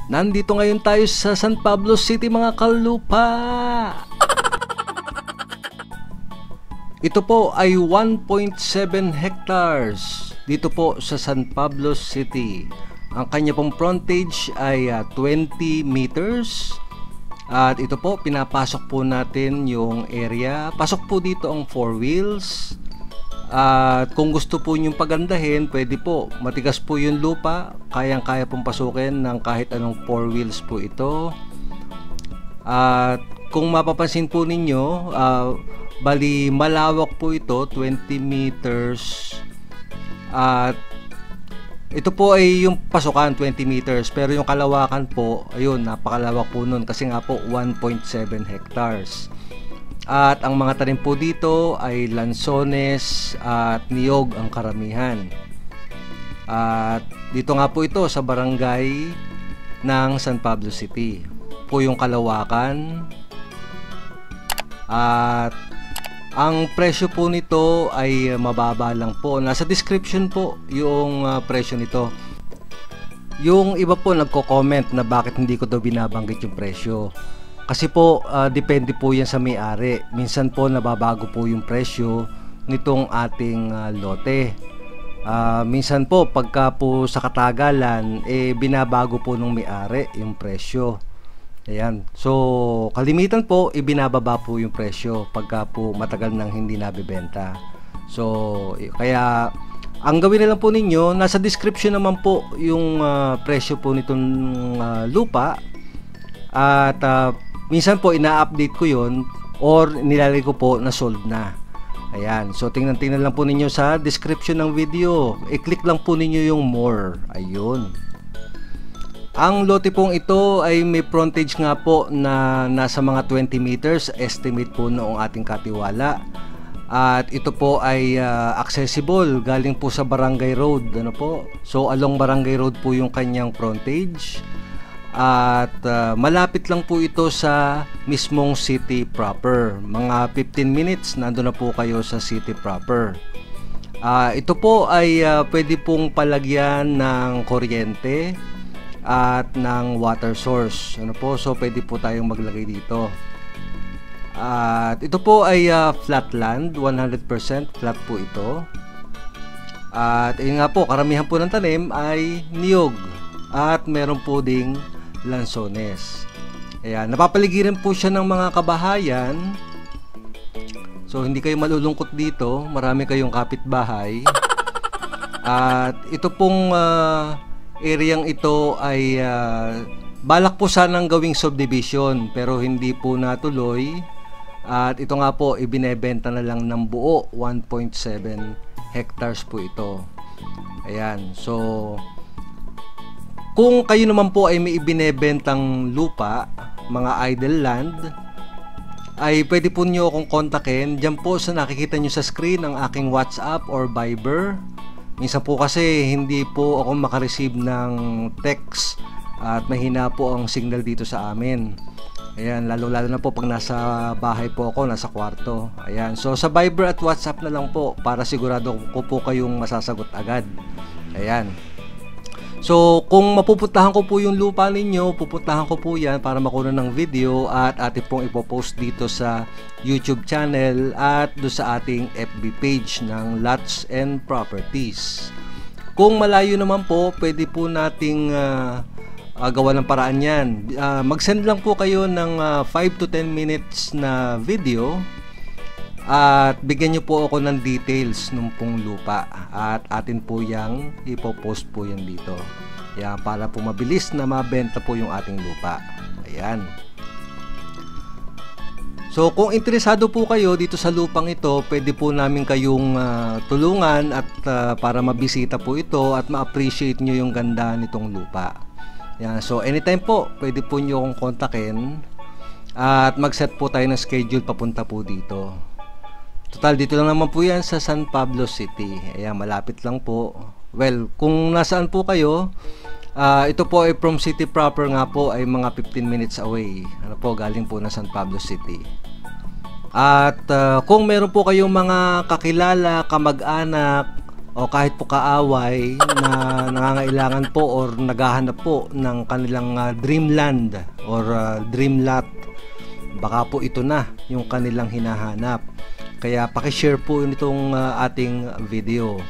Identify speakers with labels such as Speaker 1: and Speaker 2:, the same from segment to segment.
Speaker 1: Nandito ngayon tayo sa San Pablo City mga kalupa. Ito po ay 1.7 hectares dito po sa San Pablo City. Ang kanya pong frontage ay 20 meters. At ito po, pinapasok po natin yung area. Pasok po dito ang 4 wheels. At kung gusto po nyong pagandahin, pwede po. Matigas po yung lupa, kayang-kaya pong pasukin ng kahit anong 4 wheels po ito. At kung mapapansin po ninyo, bali malawak po ito, 20 meters. At ito po ay yung pasukan 20 meters, pero yung kalawakan po, ayun, napakalawak po nun kasi nga po 1.7 hectares. At ang mga tanim po dito ay lansones at niyog ang karamihan. At dito nga po ito sa barangay ng San Pablo City po yung kalawakan. At ang presyo po nito ay mababa lang po. Nasa description po yung presyo nito. Yung iba po nagko-comment na bakit hindi ko daw binabanggit yung presyo. Kasi po, depende po yan sa may-ari. Minsan po nababago po yung presyo nitong ating lote. Minsan po, pagka po sa katagalan, binabago po ng may-ari yung presyo. Ayan. So, kalimitan po, ibinababa po yung presyo pagka po matagal nang hindi nabibenta. So, kaya ang gawin na lang po ninyo, nasa description naman po yung presyo po nitong lupa. At minsan po ina-update ko yon or nilalagay ko po na sold na. Ayan. So tingnan lang po ninyo sa description ng video. I-click lang po ninyo yung more. Ayun. Ang lote pong ito ay may frontage nga po na nasa mga 20 meters. Estimate po noong ating katiwala. At ito po ay accessible galing po sa Barangay Road. Ano po? So along Barangay Road po yung kanyang frontage. At malapit lang po ito sa mismong city proper. Mga 15 minutes nandun na po kayo sa city proper. Ito po ay pwede pong palagyan ng kuryente at ng water source. Ano po? So pwede po tayong maglagay dito. At ito po ay flat land, 100% flat po ito. At yun nga po, karamihan po ng tanim ay niyog. At meron po ding lansones. Ayan, napapaligiran po siya ng mga kabahayan. So hindi kayo malulungkot dito, marami kayong kapitbahay. At ito pong areang ito ay balak po sanang gawing subdivision pero hindi po natuloy. At ito nga po ibinebenta na lang ng buo, 1.7 hectares po ito. Ayan, so kung kayo naman po ay may ibinebentang lupa, mga idle land, ay pwede po nyo akong kontakin. Diyan po sa nakikita nyo sa screen ang aking WhatsApp or Viber. Minsan po kasi hindi po ako makareceive ng text at mahina po ang signal dito sa amin. Ayan, lalo na po pag nasa bahay po ako, nasa kwarto. Ayan, so sa Viber at WhatsApp na lang po para sigurado ko po kayong masasagot agad. Ayan. So, kung mapupuntahan ko po yung lupa ninyo, pupuntahan ko po yan para makuha ng video at atin pong ipopost dito sa YouTube channel at do sa ating FB page ng Lots and Properties. Kung malayo naman po, pwede po nating gawa ng paraan yan. Mag-send lang po kayo ng 5 to 10 minutes na video at bigyan nyo po ako ng details nung pong lupa at atin po yung ipopost po yan dito. Yan, para po mabilis na mabenta po yung ating lupa. Ayan. So kung interesado po kayo dito sa lupang ito, pwede po namin kayong tulungan at para mabisita po ito at ma-appreciate nyo yung ganda nitong lupa. Yan, so anytime po pwede po nyo akong kontakin at mag-set po tayo ng schedule papunta po dito. Total, dito lang naman po yan sa San Pablo City. Ayan, malapit lang po. Well, kung nasaan po kayo, ito po ay from city proper nga po ay mga 15 minutes away. Ano po, galing po na San Pablo City. At kung meron po kayong mga kakilala, kamag-anak o kahit po kaaway na nangangailangan po or naghahanap po ng kanilang dreamland or dream lot, baka po ito na yung kanilang hinahanap. Kaya paki-share po nitong ating video.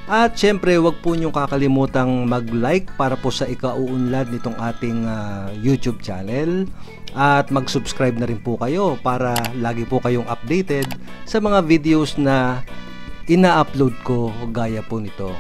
Speaker 1: At syempre, wag po niyong kakalimutang mag-like para po sa ikauunlad nitong ating YouTube channel. At mag-subscribe na rin po kayo para lagi po kayong updated sa mga videos na ina-upload ko gaya po nito.